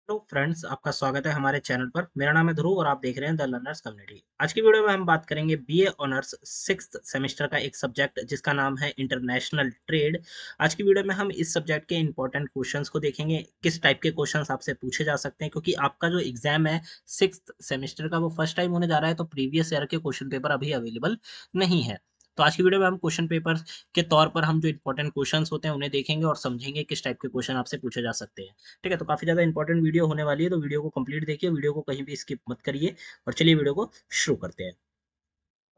Hello friends, आपका स्वागत है हमारे चैनल पर। मेरा नाम है ध्रुव और आप देख रहे हैं द लर्नर्स कम्युनिटी। आज की वीडियो में हम बात करेंगे बीए ऑनर्स सिक्स्थ सेमेस्टर का एक सब्जेक्ट जिसका नाम है इंटरनेशनल ट्रेड। आज की वीडियो में हम इस सब्जेक्ट के इंपॉर्टेंट क्वेश्चंस को देखेंगे, किस टाइप के क्वेश्चंस आपसे पूछे जा सकते हैं, क्योंकि आपका जो एग्जाम है सिक्स्थ सेमेस्टर का वो फर्स्ट टाइम होने जा रहा है, तो प्रीवियस ईयर के क्वेश्चन पेपर अभी अवेलेबल नहीं है। तो आज की वीडियो में हम क्वेश्चन पेपर के तौर पर हम जो इंपॉर्टेंट क्वेश्चंस होते हैं उन्हें देखेंगे और समझेंगे किस टाइप के क्वेश्चन आपसे पूछे जा सकते हैं। ठीक है, तो काफी ज्यादा इंपॉर्टेंट वीडियो होने वाली है, तो वीडियो को कंप्लीट देखिए, वीडियो को कहीं भी स्किप मत करिए। और चलिए वीडियो को शुरू करते हैं।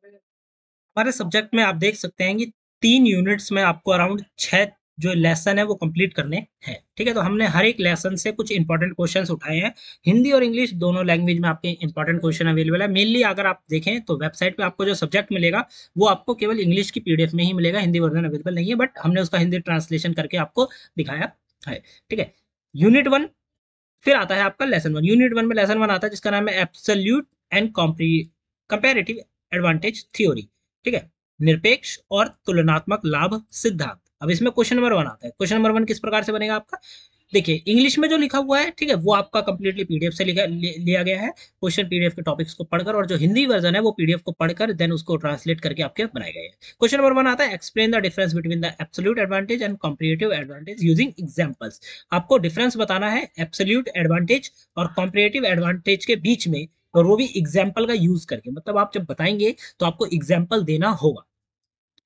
हमारे सब्जेक्ट में आप देख सकते हैं कि 3 यूनिट्स में आपको अराउंड 6 जो लेसन है वो कंप्लीट करने हैं। ठीक है, तो हमने हर एक लेसन से कुछ इंपॉर्टेंट क्वेश्चंस उठाए हैं। हिंदी और इंग्लिश दोनों लैंग्वेज में आपके इंपॉर्टेंट क्वेश्चन अवेलेबल है। मेनली अगर आप देखें तो वेबसाइट पे आपको जो सब्जेक्ट मिलेगा वो आपको केवल इंग्लिश की पीडीएफ में ही मिलेगा, हिंदी वर्जन अवेलेबल नहीं है, बट हमने उसका हिंदी ट्रांसलेशन करके आपको दिखाया है। ठीक है, यूनिट 1, फिर आता है आपका लेसन 1। यूनिट 1 में लेसन 1 आता है जिसका नाम है absolute and comparative advantage theory. ठीक है, निरपेक्ष और तुलनात्मक लाभ सिद्धांत। अब इसमें क्वेश्चन नंबर 1 आता है। क्वेश्चन नंबर 1 किस प्रकार से बनेगा आपका, देखिए इंग्लिश में जो लिखा हुआ है, ठीक है, वो आपका कंप्लीटली पीडीएफ से लिया गया है। क्वेश्चन पीडीएफ के टॉपिक्स को पढ़कर, और जो हिंदी वर्जन है वो पीडीएफ को पढ़कर देन उसको ट्रांसलेट करके आपके बनाए गए हैं। क्वेश्चन नंबर 1 आता है explain the difference between the absolute advantage and comparative advantage using examples. आपको डिफरेंस बताना है एब्सोल्यूट एडवांटेज और कंपैरेटिव एडवांटेज के बीच में, और वो भी एग्जाम्पल का यूज करके। मतलब आप जब बताएंगे तो आपको एग्जाम्पल देना होगा।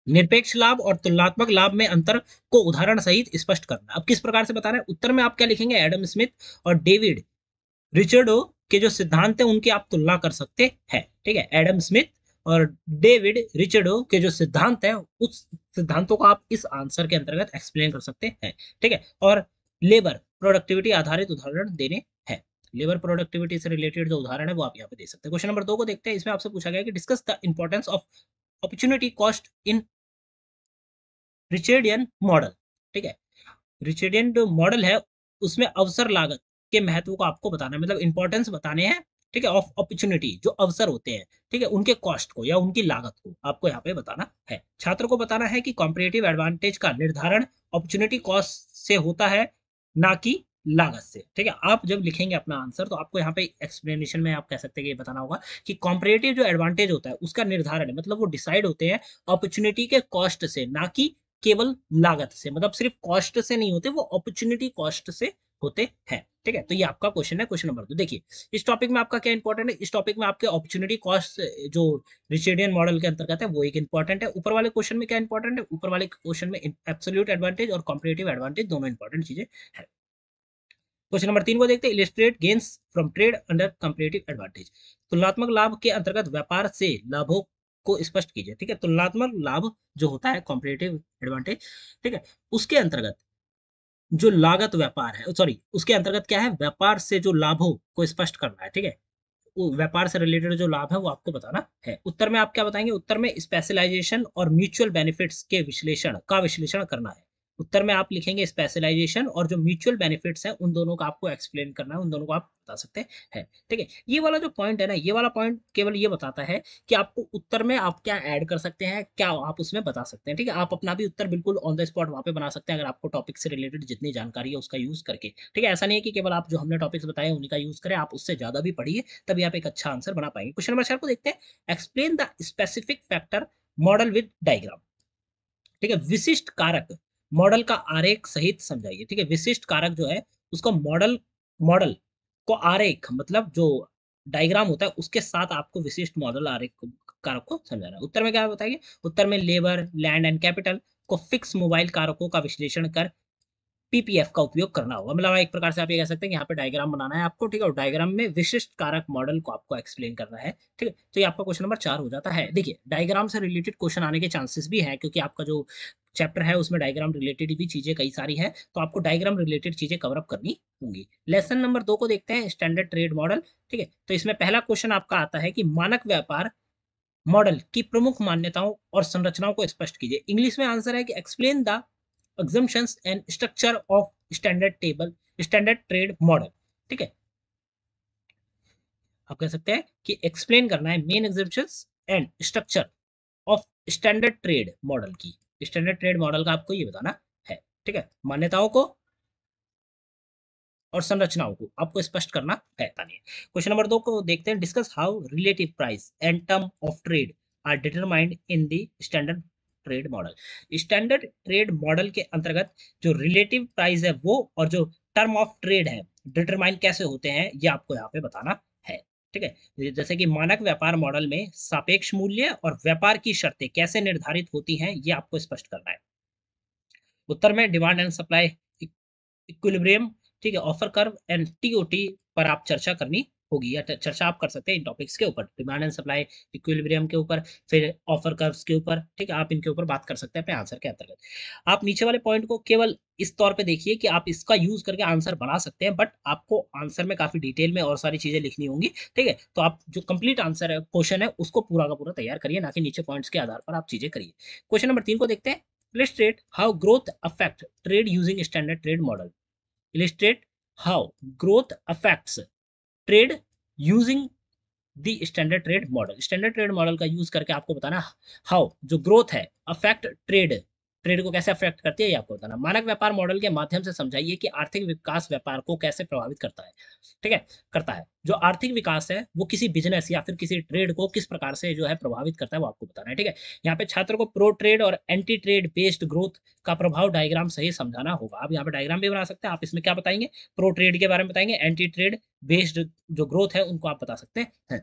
निरपेक्ष लाभ और तुलनात्मक लाभ में अंतर को उदाहरण सहित स्पष्ट करना। अब किस प्रकार से बताना है, उत्तर में आप क्या लिखेंगे, एडम स्मिथ और डेविड रिचर्डो के जो सिद्धांत है उनकी आप तुलना कर सकते हैं। ठीक है, एडम स्मिथ और डेविड रिचर्डो के जो सिद्धांत है उस सिद्धांतों को आप इस आंसर के अंतर्गत एक्सप्लेन कर सकते हैं। ठीक है, और लेबर प्रोडक्टिविटी आधारित उदाहरण देने हैं। लेबर प्रोडक्टिविटी से रिलेटेड जो उदाहरण है वो आप यहाँ पे दे सकते हैं। क्वेश्चन नंबर 2 को देखते हैं। इसमें आपसे पूछा गया कि discuss the importance of opportunity cost in Ricardian model. ठीक है, रिचर्डियन जो मॉडल है उसमें अवसर लागत के महत्व को आपको बताना है, मतलब इंपॉर्टेंस बताने हैं। ठीक है, ऑफ अपॉर्चुनिटी, जो अवसर होते हैं, ठीक है, उनके कॉस्ट को या उनकी लागत को आपको यहाँ पे बताना है। छात्र को बताना है कि कॉम्पिटिटिव एडवांटेज का निर्धारण अपॉर्चुनिटी कॉस्ट से होता है, ना कि लागत से। ठीक है, आप जब लिखेंगे अपना आंसर तो आपको यहाँ पे एक्सप्लेनेशन में आप कह सकते हैं कि ये बताना होगा कि कॉम्पिटिटिव जो एडवांटेज होता है उसका निर्धारण है, मतलब वो डिसाइड होते हैं अपॉर्चुनिटी के कॉस्ट से, ना कि केवल लागत से। मतलब सिर्फ कॉस्ट से नहीं होते, वो अपॉर्चुनिटी कॉस्ट से होते हैं। ठीक है, तो ये आपका क्वेश्चन है, क्वेश्चन नंबर 2। देखिए इस टॉपिक में आपका क्या इंपॉर्टेंट है, इस टॉपिक में आपके अपॉर्चुनिटी कॉस्ट जो रिचर्डियन मॉडल के अंतर्गत है वो एक इंपॉर्टेंट है। ऊपर वाले क्वेश्चन में क्या इंपॉर्टेंट है, ऊपर वाले क्वेश्चन में एब्सोल्यूट एडवांटेज और कॉम्पिटिटिव एडवांटेज दोनों इंपॉर्टेंट चीजें हैं। क्वेश्चन नंबर 3 को देखते हैं। Illustrate gains from trade under comparative advantage. तुलनात्मक लाभ के अंतर्गत व्यापार से लाभों को स्पष्ट कीजिए। ठीक है, तुलनात्मक लाभ जो होता है कॉम्पैरेटिव एडवांटेज, ठीक है, उसके अंतर्गत जो लागत व्यापार है, सॉरी, उसके अंतर्गत क्या है, व्यापार से जो लाभों को स्पष्ट करना है। ठीक है, वो व्यापार से रिलेटेड जो लाभ है वो आपको बताना है। उत्तर में आप क्या बताएंगे, उत्तर में स्पेशलाइजेशन और म्यूचुअल बेनिफिट्स के विश्लेषण करना है। उत्तर में आप लिखेंगे स्पेशलाइजेशन और जो म्यूचुअल बेनिफिट्स हैं उन दोनों का आपको एक्सप्लेन करना है, उन दोनों को आप बता सकते हैं। ठीक है, ये वाला जो पॉइंट है ना, ये वाला पॉइंट केवल ये बताता है कि आपको उत्तर में आप क्या ऐड कर सकते हैं, क्या आप उसमें बता सकते हैं। ठीक है, आप अपना भी उत्तर बिल्कुल ऑन द स्पॉट वहां पे बना सकते हैं, अगर आपको टॉपिक से रिलेटेड जितनी जानकारी है उसका यूज करके। ठीक है, ऐसा नहीं है कि केवल आप जो हमने टॉपिक्स बताए उन्हीं का यूज करें, आप उससे ज्यादा भी पढ़िए, तभी आप एक अच्छा आंसर बना पाएंगे। क्वेश्चन नंबर 4 को देखते हैं। Explain the specific factor model with diagram. ठीक है, विशिष्ट कारक मॉडल का आरेख सहित समझाइए। ठीक है, विशिष्ट कारक जो है उसको मॉडल मॉडल को आरेख, मतलब जो डायग्राम होता है उसके साथ आपको विशिष्ट मॉडल आरेख कारक को समझाना है। उत्तर में क्या बताइए, उत्तर में लेबर, लैंड एंड कैपिटल को फिक्स मोबाइल कारकों का विश्लेषण कर पीपीएफ का उपयोग करना होगा। मतलब एक प्रकार से आप ये कह सकते हैं कि यहाँ पे डायग्राम बनाना है आपको। ठीक है, और डायग्राम में विशिष्ट कारक मॉडल को आपको एक्सप्लेन करना है। ठीक है, तो ये आपका क्वेश्चन नंबर 4 हो जाता है। देखिए डायग्राम से रिलेटेड क्वेश्चन आने के चांसेस भी हैं, क्योंकि आपका जो चैप्टर है उसमें डायग्राम रिलेटेड भी चीजें कई सारी हैं, तो आपको डायग्राम रिलेटेड चीजें कवर अप करनी होंगी। लेसन नंबर 2 को देखते हैं, स्टैंडर्ड ट्रेड मॉडल। ठीक है, तो इसमें पहला क्वेश्चन आपका आता है कि मानक व्यापार मॉडल की प्रमुख मान्यताओं और संरचनाओं को स्पष्ट कीजिए। इंग्लिश में आंसर है कि explain the assumptions and structure of standard trade model. ठीक है, आप कह सकते हैं कि एक्सप्लेन करना है main assumptions and structure of standard trade model की। स्टैंडर्ड ट्रेड मॉडल का आपको ये बताना है। ठीक है, मान्यताओं को और संरचनाओं को आपको स्पष्ट करना है। क्वेश्चन नंबर 2 को देखते हैं। Discuss how relative price and term of trade are determined in the standard trade model. Standard trade model के अंतर्गत जो रिलेटिव प्राइस है वो और जो टर्म ऑफ ट्रेड है डिटरमाइन कैसे होते हैं ये आपको यहाँ पे बताना है। ठीक है, जैसे कि मानक व्यापार मॉडल में सापेक्ष मूल्य और व्यापार की शर्तें कैसे निर्धारित होती हैं ये आपको स्पष्ट करना है। उत्तर में डिमांड एंड सप्लाई इक्विलिब्रियम, ठीक है, ऑफर कर्व एंड टीओटी पर आप चर्चा करनी होगी या चर्चा आप कर सकते हैं इन टॉपिक्स के ऊपर, डिमांड एंड सप्लाई इक्विलिब्रियम के ऊपर, फिर ऑफर कर्व्स के ऊपर, ठीक है, आप इनके ऊपर बात कर सकते हैं अपने आंसर के अंतर्गत। आप नीचे वाले पॉइंट को केवल इस तौर पे देखिए कि आप इसका यूज करके आंसर बना सकते हैं, बट आपको आंसर में काफी डिटेल में और सारी चीजें लिखनी होंगी। ठीक है, तो आप जो कंप्लीट आंसर है क्वेश्चन है उसको पूरा का पूरा तैयार करिए, ना कि नीचे पॉइंट्स के आधार पर आप चीजें करिए। क्वेश्चन नंबर 3 को देखते हैं। Illustrate how growth affect trade using standard trade model. Illustrate how growth affects trade using the standard trade model. Standard trade model का यूज करके आपको बताना हाउ जो ग्रोथ है अफेक्ट ट्रेड, ट्रेड को कैसे अफेक्ट करती है ये आपको बताना। मानक व्यापार मॉडल के माध्यम से समझाइए कि आर्थिक विकास व्यापार को कैसे प्रभावित करता है। ठीक है, करता है। जो आर्थिक विकास है वो किसी बिजनेस या फिर किसी ट्रेड को किस प्रकार से जो है प्रभावित करता है वो आपको बताना है। ठीक है, यहाँ पे छात्र को प्रो ट्रेड और एंटी ट्रेड बेस्ड ग्रोथ का प्रभाव डायग्राम सही समझाना होगा। आप यहाँ पे डायग्राम भी बना सकते हैं। आप इसमें क्या बताएंगे, प्रो ट्रेड के बारे में बताएंगे, एंटी ट्रेड बेस्ड जो ग्रोथ है उनको आप बता सकते हैं।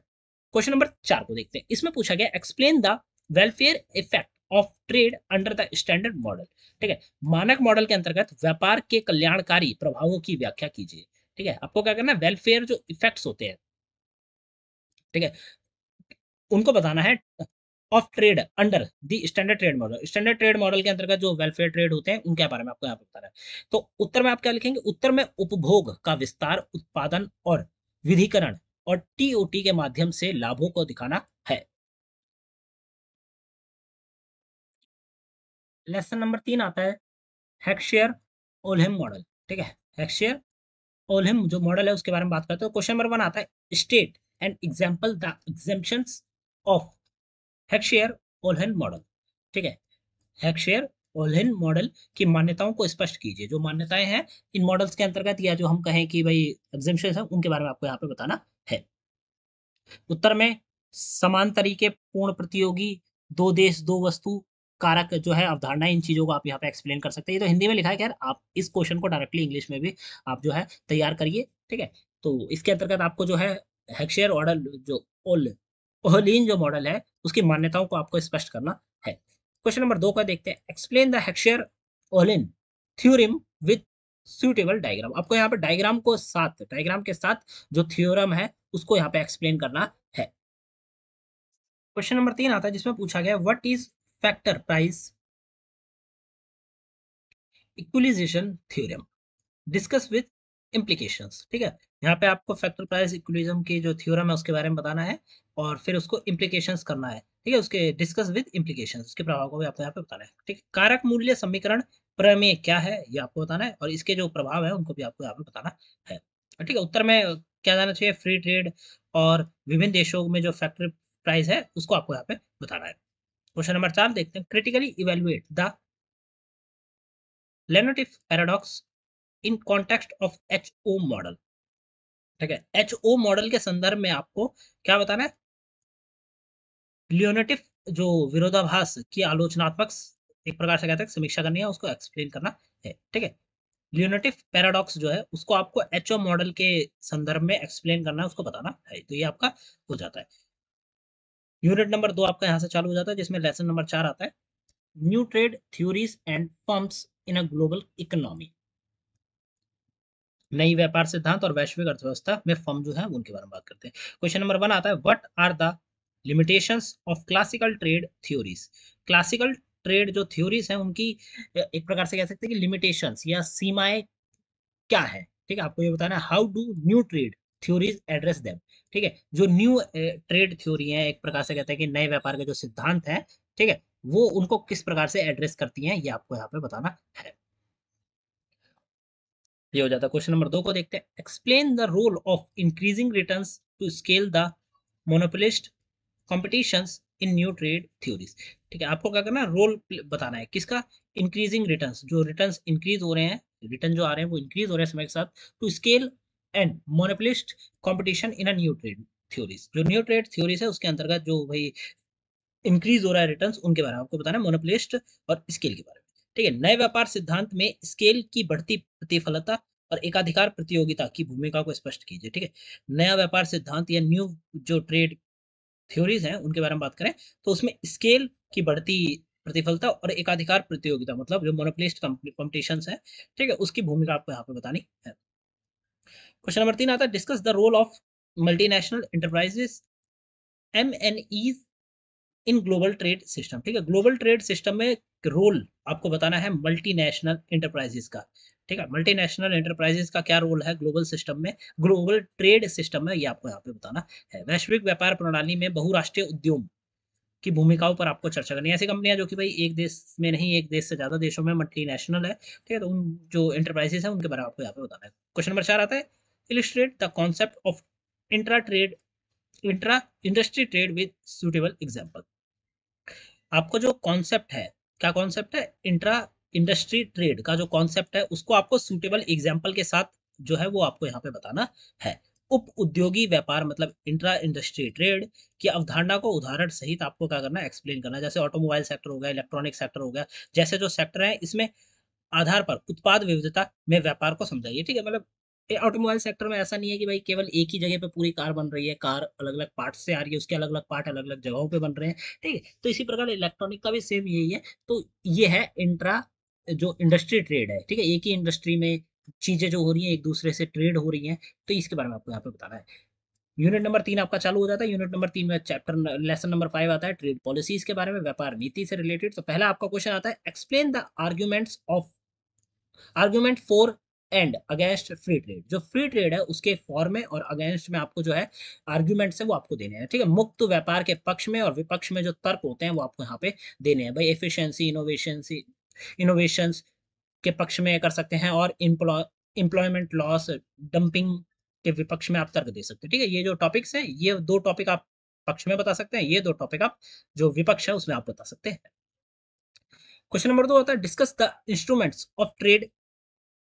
क्वेश्चन नंबर 4 को देखते हैं। इसमें पूछा गया explain the welfare effect of trade under the standard model. ठीक है, मानक मॉडल के अंतर्गत व्यापार के कल्याणकारी प्रभावों की व्याख्या कीजिए। ठीक है, आपको क्या करना है, वेलफेयर जो इफेक्ट्स होते हैं, ठीक है, उनको बताना है of trade under the standard trade model. Standard trade model के अंतर्गत जो वेलफेयर ट्रेड होते हैं उनके बारे में आपको यहाँ पे बताना है। तो उत्तर में आप क्या लिखेंगे, उत्तर में उपभोग का विस्तार, उत्पादन और विधिकरण और टीओटी के माध्यम से लाभों को दिखाना है। लेसन नंबर 3 आता है हेक्सचेयर ओल्हेम मॉडल। ठीक है, हेक्सचेयर ओल्हेम जो मॉडल है उसके बारे में बात करते हैं। क्वेश्चन नंबर 1 आता है state and example the exemptions of Heckscher Ohlin model. ठीक है, हेक्सचेयर ओल्हेम मॉडल की मान्यताओं को स्पष्ट कीजिए। जो मान्यताएं हैं इन मॉडल्स के अंतर्गत या जो हम कहें कि भाई एग्जेम्पशंस है उनके बारे में आपको यहाँ पे बताना है। उत्तर में समान तरीके, पूर्ण प्रतियोगी, दो देश दो वस्तु, कारक जो है अवधारणा, इन चीजों को आप यहाँ पे एक्सप्लेन कर सकते हैं। ये तो हिंदी में लिखा है, खैर आप इस क्वेश्चन को डायरेक्टली इंग्लिश में भी आप जो है तैयार करिए। ठीक है, तो इसके अंतर्गत आपको जो है हेक्सचेयर मॉडल जो ओल ओहलीन जो मॉडल है उसकी मान्यताओं को आपको स्पष्ट करना है। क्वेश्चन नंबर 2 का देखते हैं। Explain the Heckscher Ohlin theorem with suitable diagram. आपको यहाँ पे डायग्राम के साथ जो थ्योरम है उसको यहाँ पे एक्सप्लेन करना है। क्वेश्चन नंबर 3 आता है जिसमें पूछा गया what is factor price equalization theorem, discuss with implications. ठीक है, यहाँ पे आपको फैक्टर प्राइस इक्वलिज्म की जो थ्योरम है उसके बारे में बताना है और फिर उसको इम्प्लीकेशंस करना है। ठीक है, उसके डिस्कस विद इम्प्लीकेशंस, उसके प्रभाव को भी आपको यहाँ पे बताना है। ठीक है, कारक मूल्य समीकरण प्रमेय क्या है ये आपको बताना है और इसके जो प्रभाव है उनको भी आपको यहाँ पे बताना है। ठीक है, उत्तर में क्या जाना चाहिए, फ्री ट्रेड और विभिन्न देशों में जो फैक्टर प्राइस है उसको आपको यहाँ पे बताना है। क्वेश्चन नंबर 4 देखते हैं। Critically evaluate the Leontief paradox in context of HO model. ठीक है, एचओ मॉडल के संदर्भ में आपको क्या बताना है, लियोनेटिव जो विरोधाभास की आलोचनात्मक एक प्रकार से कहते हैं समीक्षा करनी है, उसको एक्सप्लेन करना है। ठीक है, लियोनेटिव पैराडॉक्स जो है उसको आपको एचओ मॉडल के संदर्भ में एक्सप्लेन करना है, उसको बताना है। तो ये आपका हो जाता है। यूनिट नंबर 2 आपका यहाँ से चालू हो जाता है जिसमें लेसन नंबर 4 आता है new trade theories and forms in a global economy. नई व्यापार सिद्धांत और वैश्विक अर्थव्यवस्था में फर्म जो है उनके बारे में बात करते हैं। क्वेश्चन नंबर 1 आता है what are the limitations of classical trade theories. Classical trade जो थ्योरीज हैं उनकी एक प्रकार से कह सकते हैं कि लिमिटेशंस या सीमाएं क्या है। ठीक है, आपको ये बताना है how do new trade theories address them. ठीक है, जो न्यू ट्रेड थ्योरी है एक प्रकार से कहते हैं कि नए व्यापार के जो सिद्धांत हैं, ठीक है, वो उनको किस प्रकार से एड्रेस करती हैं ये आपको यहाँ पे बताना है। ये हो जाता है। क्वेश्चन नंबर 2 को देखते हैं। Explain the role of increasing returns to scale the monopolist competitions in new trade theories. ठीक है, आपको क्या करना है, रोल बताना है किसका, इंक्रीजिंग रिटर्न्स, जो रिटर्न्स इंक्रीज हो रहे हैं, रिटर्न जो आ रहे हैं वो इंक्रीज हो रहे हैं समय के साथ, to scale and monopolist competition in a new trade theories. जो न्यू ट्रेड थ्योरीज है उसके अंतर्गत जो भाई इंक्रीज हो रहा है रिटर्न्स, उनके बारे में आपको बताना है, मोनोपोलिस्ट और स्केल के बारे में। ठीक है, नए व्यापार सिद्धांत में स्केल की बढ़ती प्रतिफलता और एकाधिकार प्रतियोगिता की भूमिका को स्पष्ट कीजिए। ठीक है, नया व्यापार सिद्धांत या न्यू जो ट्रेड थ्योरीज हैं उनके बारे में बात करें तो उसमें स्केल की बढ़ती प्रतिफलता और एकाधिकार प्रतियोगिता, मतलब जो मोनोपोलिस्ट कॉम्पिटिशंस है, ठीक है, उसकी भूमिका आपको यहाँ पे बतानी है। क्वेश्चन नंबर 3 आता है, discuss the role of multinational enterprises MNEs in global trade system. ठीक है, ग्लोबल ट्रेड सिस्टम में रोल आपको बताना है मल्टीनेशनल एंटरप्राइजेस का। ठीक है, मल्टीनेशनल एंटरप्राइजेस का क्या रोल है ग्लोबल सिस्टम में, ग्लोबल ट्रेड सिस्टम में, ये आपको यहाँ पे बताना है। वैश्विक व्यापार प्रणाली में बहुराष्ट्रीय उद्योग की भूमिकाओं पर आपको चर्चा करनी है। ऐसी कंपनियां जो कि भाई एक देश में नहीं, एक देश से ज्यादा देशों में मल्टीनेशनल है, ठीक है, तो उन जो एंटरप्राइजेस है उनके बारे में आपको यहाँ पे बताना है। क्वेश्चन नंबर 4 आता है, illustrate the concept of intra trade, intra industry trade with suitable example. आपको जो कॉन्सेप्ट है, क्या कॉन्सेप्ट है, इंट्रा इंडस्ट्री ट्रेड का जो कॉन्सेप्ट है उसको आपको सूटेबल एग्जाम्पल के साथ जो है वो आपको यहाँ पे बताना है। उप उद्योगी व्यापार मतलब इंट्रा इंडस्ट्री ट्रेड की अवधारणा को उदाहरण सहित आपको क्या करना है, एक्सप्लेन करना है। जैसे ऑटोमोबाइल सेक्टर हो गया, इलेक्ट्रॉनिक सेक्टर हो गया, जैसे जो सेक्टर है इसमें आधार पर उत्पाद विविधता में व्यापार को समझाइए। ठीक है, मतलब ऑटोमोबाइल सेक्टर में ऐसा नहीं है कि भाई केवल एक ही जगह पे पूरी कार बन रही है, कार अलग अलग पार्ट से आ रही है, उसके अलग अलग पार्ट अलग अलग जगहों पे बन रहे हैं। ठीक है, तो इसी प्रकार इलेक्ट्रॉनिक का भी सेम यही है। तो ये है इंट्रा जो इंडस्ट्री ट्रेड है। ठीक है, एक ही इंडस्ट्री में चीजें जो हो रही हैं एक दूसरे से ट्रेड हो रही हैं, तो इसके बारे में आपको यहाँ पे बताना है। यूनिट नंबर 3 आपका चालू हो जाता है। यूनिट नंबर 3 में चैप्टर लेसन नंबर 5 आता है ट्रेड पॉलिसीज के बारे में, व्यापार नीति से रिलेटेड। तो पहला आपका क्वेश्चन आता है, explain the arguments of, argument for and against free trade. जो फ्री ट्रेड है उसके फॉर में और अगेंस्ट में आपको जो है आर्ग्यूमेंट्स है वो आपको देने हैं। ठीक है, मुक्त व्यापार के पक्ष में और विपक्ष में जो तर्क होते हैं वो आपको यहाँ पे देने हैं। भाई एफिशिएंसी, इनोवेशंस के पक्ष में कर सकते हैं, और एम्प्लॉयमेंट लॉस, डंपिंग के विपक्ष में आप तर्क दे सकते हैं। ठीक है, ये जो टॉपिक्स हैं ये दो टॉपिक आप पक्ष में बता सकते हैं, ये दो टॉपिक आप जो विपक्ष है उसमें आप बता सकते हैं। क्वेश्चन नंबर 2 होता है, discuss the instruments of trade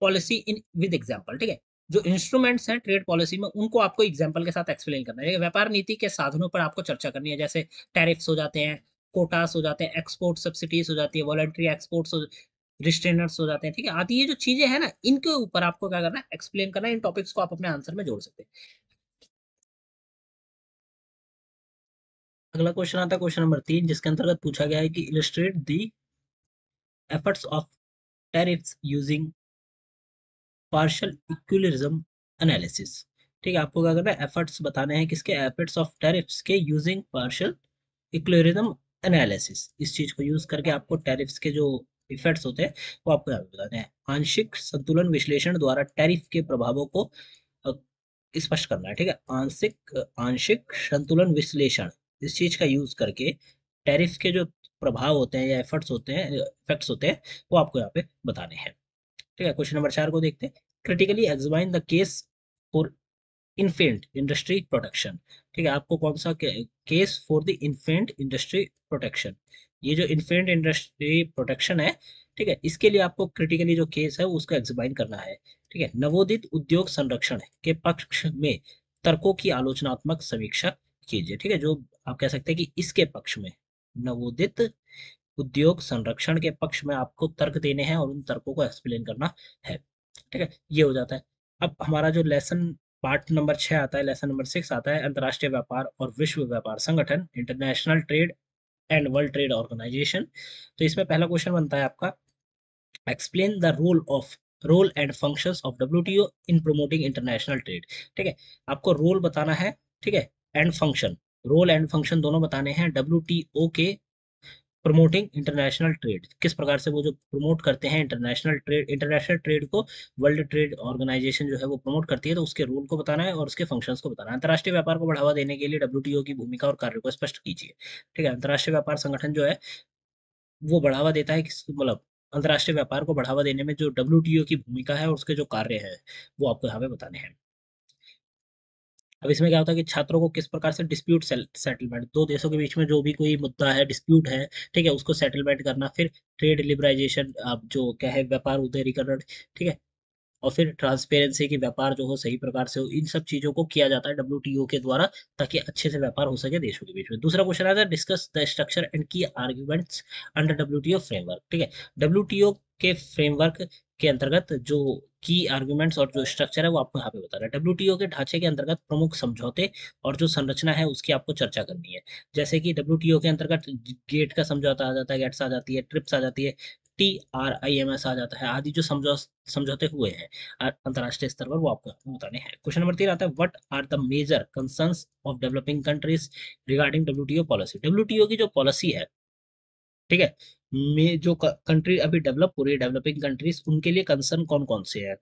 policy in with example. ठीक है, जो इंस्ट्रूमेंट्स हैं ट्रेड पॉलिसी में उनको आपको एग्जांपल के साथ एक्सप्लेन करना है। व्यापार नीति के साधनों पर आपको चर्चा करनी है, जैसे टैरिफ्स हो जाते हैं, कोटास हो जाते हैं, एक्सपोर्ट सब्सिडीज हो जाती है, वॉलंटरी एक्सपोर्ट्स, रिस्ट्रेनर्स हो जाते हैं। ठीक है, आदि ये जो चीजें हैं ना इनके ऊपर आपको क्या करना है, एक्सप्लेन करना है। इन टॉपिक्स को आप अपने आंसर में जोड़ सकते हैं। अगला क्वेश्चन आता है क्वेश्चन नंबर 3, जिसके अंतर्गत पूछा गया है कि illustrate the efforts of tariffs using partial equilibrium analysis. ठीक है, आपको क्या करना है, एफर्ट्स बताने हैं किसके, एफर्ट्स ऑफ टैरिफ्स के यूजिंग पार्शियल इक्विलिब्रियम एनालिसिस। इस चीज को यूज करके आपको टैरिफ्स के जो इफेक्ट्स होते हैं वो आपको यहाँ पे बताने हैं। आंशिक संतुलन विश्लेषण द्वारा टैरिफ के प्रभावों को अ, स्पष्ट करना है। ठीक है, आंशिक आंशिक संतुलन विश्लेषण, इस चीज का यूज करके टैरिफ के जो प्रभाव होते हैं या एफर्ट्स होते हैं, इफेक्ट्स होते हैं, वो आपको यहाँ पे बताने हैं। ठीक है, क्वेश्चन नंबर 4 को देखते हैं, critically examine the case for infant industry protection. ठीक है, आपको कौन सा case for the infant industry protection, ये जो इन्फेंट इंडस्ट्री प्रोटेक्शन है, ठीक है, इसके लिए आपको क्रिटिकली जो केस है उसको एग्जामाइन करना है। ठीक है, नवोदित उद्योग संरक्षण के पक्ष में तर्कों की आलोचनात्मक समीक्षा कीजिए। ठीक है, जो आप कह सकते हैं कि इसके पक्ष में, नवोदित उद्योग संरक्षण के पक्ष में आपको तर्क देने हैं और उन तर्कों को एक्सप्लेन करना है। ठीक है, ये हो जाता है। अब हमारा जो लेसन पार्ट नंबर 6 आता है, लेसन नंबर 6 आता है, अंतर्राष्ट्रीय व्यापार और विश्व व्यापार संगठन, international trade and world trade organization. तो इसमें पहला क्वेश्चन बनता है आपका, explain the role and functions of WTO in promoting international trade. ठीक है, आपको रोल बताना है, ठीक है, and function, role and function दोनों बताने हैं डब्ल्यूटीओ के प्रमोटिंग इंटरनेशनल ट्रेड, किस प्रकार से वो जो प्रमोट करते हैं इंटरनेशनल ट्रेड को वर्ल्ड ट्रेड ऑर्गेनाइजेशन जो है वो प्रमोट करती है, तो उसके रूल को बताना है और उसके फंक्शंस को बताना है। अंतर्राष्ट्रीय व्यापार को बढ़ावा देने के लिए डब्ल्यूटीओ की भूमिका और कार्य को स्पष्ट कीजिए। ठीक है, अंतर्राष्ट्रीय व्यापार संगठन जो है वो बढ़ावा देता है किस, मतलब अंतर्राष्ट्रीय व्यापार को बढ़ावा देने में जो डब्ल्यूटीओ की भूमिका है और उसके जो कार्य है वो आपको यहाँ पे बताने हैं। अब इसमें क्या होता है कि छात्रों को किस प्रकार से डिस्प्यूट सेटलमेंट, दो देशों के बीच में जो भी कोई मुद्दा है, डिस्प्यूट है, ठीक है, उसको सेटलमेंट करना, फिर ट्रेड लिबराइजेशन, अब जो क्या है व्यापार उदारीकरण, ठीक है, और फिर ट्रांसपेरेंसी की व्यापार जो हो सही प्रकार से हो, इन सब चीजों को किया जाता है डब्ल्यूटीओ के द्वारा, ताकि अच्छे से व्यापार हो सके देशों के बीच में। दूसरा क्वेश्चन आता है डिस्कस द स्ट्रक्चर एंड की आर्ग्यूमेंट्स अंडर डब्ल्यूटीओ फ्रेमवर्क, ठीक है, डब्ल्यूटीओ के फ्रेमवर्क के अंतर्गत जो की आर्ग्यूमेंट्स और जो स्ट्रक्चर है वो आपको यहाँ पे बता रहा है। डब्ल्यूटीओ के ढांचे के अंतर्गत प्रमुख समझौते और जो संरचना है उसकी आपको चर्चा करनी है। जैसे कि डब्ल्यूटीओ के अंतर्गत गेट का समझौता आ जाता है, गेट्स आ जाती है, ट्रिप्स आ जाती है, TRIMS आ जाता है, आदि जो समझौते हुए हैं अंतरराष्ट्रीय स्तर पर, वो आपको बताने हैं। क्वेश्चन नंबर 3 आता है what are the major concerns of developing countries regarding WTO policy. WTO की जो पॉलिसी है, ठीक है, में जो कंट्री अभी डेवलप हो रही है, डेवलपिंग कंट्रीज, उनके लिए कंसर्न कौन कौन से है।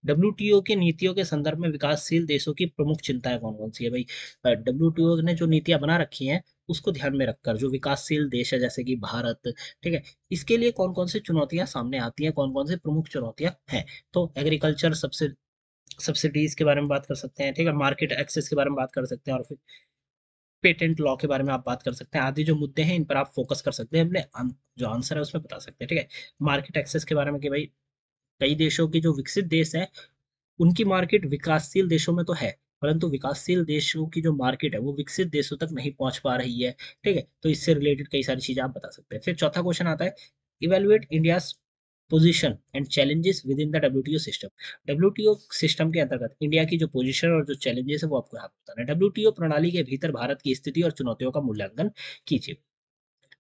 डब्ल्यूटीओ की नीतियों के संदर्भ में विकासशील देशों की प्रमुख चिंताएं कौन कौन सी है भाई। डब्ल्यूटीओ ने जो नीतियां बना रखी हैं उसको ध्यान में रखकर जो विकासशील देश है जैसे कि भारत, ठीक है, इसके लिए कौन कौन सी चुनौतियां सामने आती हैं, कौन कौन सी प्रमुख चुनौतियां हैं। तो एग्रीकल्चर सब्सिडीज के बारे में बात कर सकते हैं, ठीक है, मार्केट एक्सेस के बारे में बात कर सकते हैं, और फिर पेटेंट लॉ के बारे में आप बात कर सकते हैं। आदि जो मुद्दे हैं इन पर आप फोकस कर सकते हैं, अपने जो आंसर है उसमें बता सकते हैं, ठीक है। मार्केट एक्सेस के बारे में कि भाई कई देशों की जो विकसित देश है उनकी मार्केट विकासशील देशों में तो है, परंतु विकासशील देशों की जो मार्केट है वो विकसित देशों तक नहीं पहुंच पा रही है, ठीक है, तो इससे रिलेटेड कई सारी चीजें आप बता सकते हैं। फिर चौथा क्वेश्चन आता है evaluate India position and challenges with in the WTO system. WTO system के अंतर्गत इंडिया की जो पोजीशन और जो चैलेंजेस है वो आपको यहाँ पे बताना है। डब्ल्यूटीओ प्रणाली के भीतर भारत की स्थिति और चुनौतियों का मूल्यांकन कीजिए।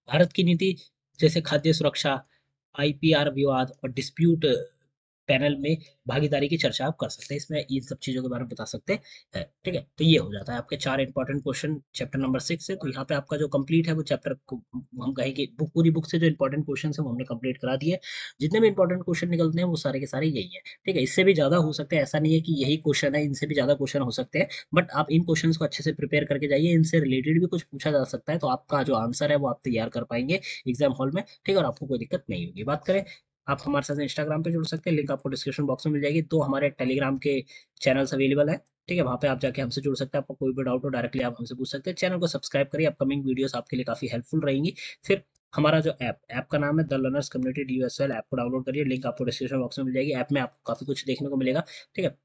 भारत की नीति जैसे खाद्य सुरक्षा, IPR विवाद और डिस्प्यूट पैनल में भागीदारी की चर्चा आप कर सकते हैं। इसमें इन सब चीजों के बारे में बता सकते हैं, ठीक है। तो ये हो जाता है आपके 4 इंपॉर्टेंट क्वेश्चन चैप्टर नंबर 6 से। तो यहाँ पे आपका जो कंप्लीट है वो चैप्टर को हम कहेंगे पूरी बुक से जो इंपॉर्टेंट क्वेश्चन है वो हमने कंप्लीट करा दिए। जितने भी इंपॉर्टेंट क्वेश्चन निकलते हैं वो सारे के सारे यही है, ठीक है। इससे भी ज्यादा हो सकते हैं, ऐसा नहीं है कि यही क्वेश्चन है, इनसे भी ज्यादा क्वेश्चन हो सकते हैं, बट आप इन क्वेश्चंस को अच्छे से प्रिपेयर करके जाइए। इनसे रिलेटेड भी कुछ पूछा जा सकता है, तो आपका जो आंसर है वो आप तैयार कर पाएंगे एग्जाम हॉल में, ठीक है, और आपको कोई दिक्कत नहीं होगी। बात करें, आप हमारे साथ इंस्टाग्राम पे जुड़ सकते हैं, लिंक आपको डिस्क्रिप्शन बॉक्स में मिल जाएगी। दो हमारे टेलीग्राम के चैनल्स अवेलेबल है, ठीक है, वहाँ पे आप जाके हमसे जुड़ सकते हैं। आपको कोई भी डाउट हो डायरेक्टली आप हमसे पूछ सकते हैं। चैनल को सब्सक्राइब करिए, अपकमिंग वीडियोस आपके लिए काफी हेल्पफुल रहेंगी। फिर हमारा जो ऐप का नाम है the learners community DUSL, app को डाउनलोड करिए, लिंक आपको डिस्क्रिप्शन बॉक्स में मिल जाएगी। ऐप में आपको काफी कुछ देखने को मिलेगा, ठीक है,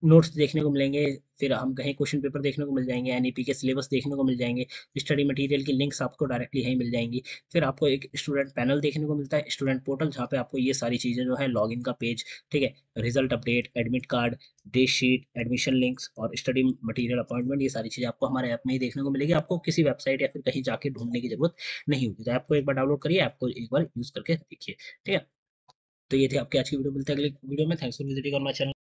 नोट्स देखने को मिलेंगे, फिर हम कहीं क्वेश्चन पेपर देखने को मिल जाएंगे, NEP के सिलेबस देखने को मिल जाएंगे, स्टडी मटेरियल की लिंक्स आपको डायरेक्टली यहीं मिल जाएंगी। फिर आपको एक स्टूडेंट पैनल देखने को मिलता है, स्टूडेंट पोर्टल, जहाँ पे आपको ये सारी चीज़ें जो है लॉगिन का पेज, ठीक है, result update, admit card, day sheet, admission links और स्टडी मटेरियल अपॉइंटमेंट, ये सारी चीज़ें आपको हमारे ऐप में ही देखने को मिलेगी। आपको किसी वेबसाइट या फिर कहीं जाके ढूंढने की जरूरत नहीं होगी। तो ऐप को एक बार डाउनलोड करिए, ऐप को एक बार यूज करके देखिए, ठीक है। तो ये थी आपकी आज की वीडियो, मिलते हैं अगली वीडियो में। Thanks for visiting on my channel.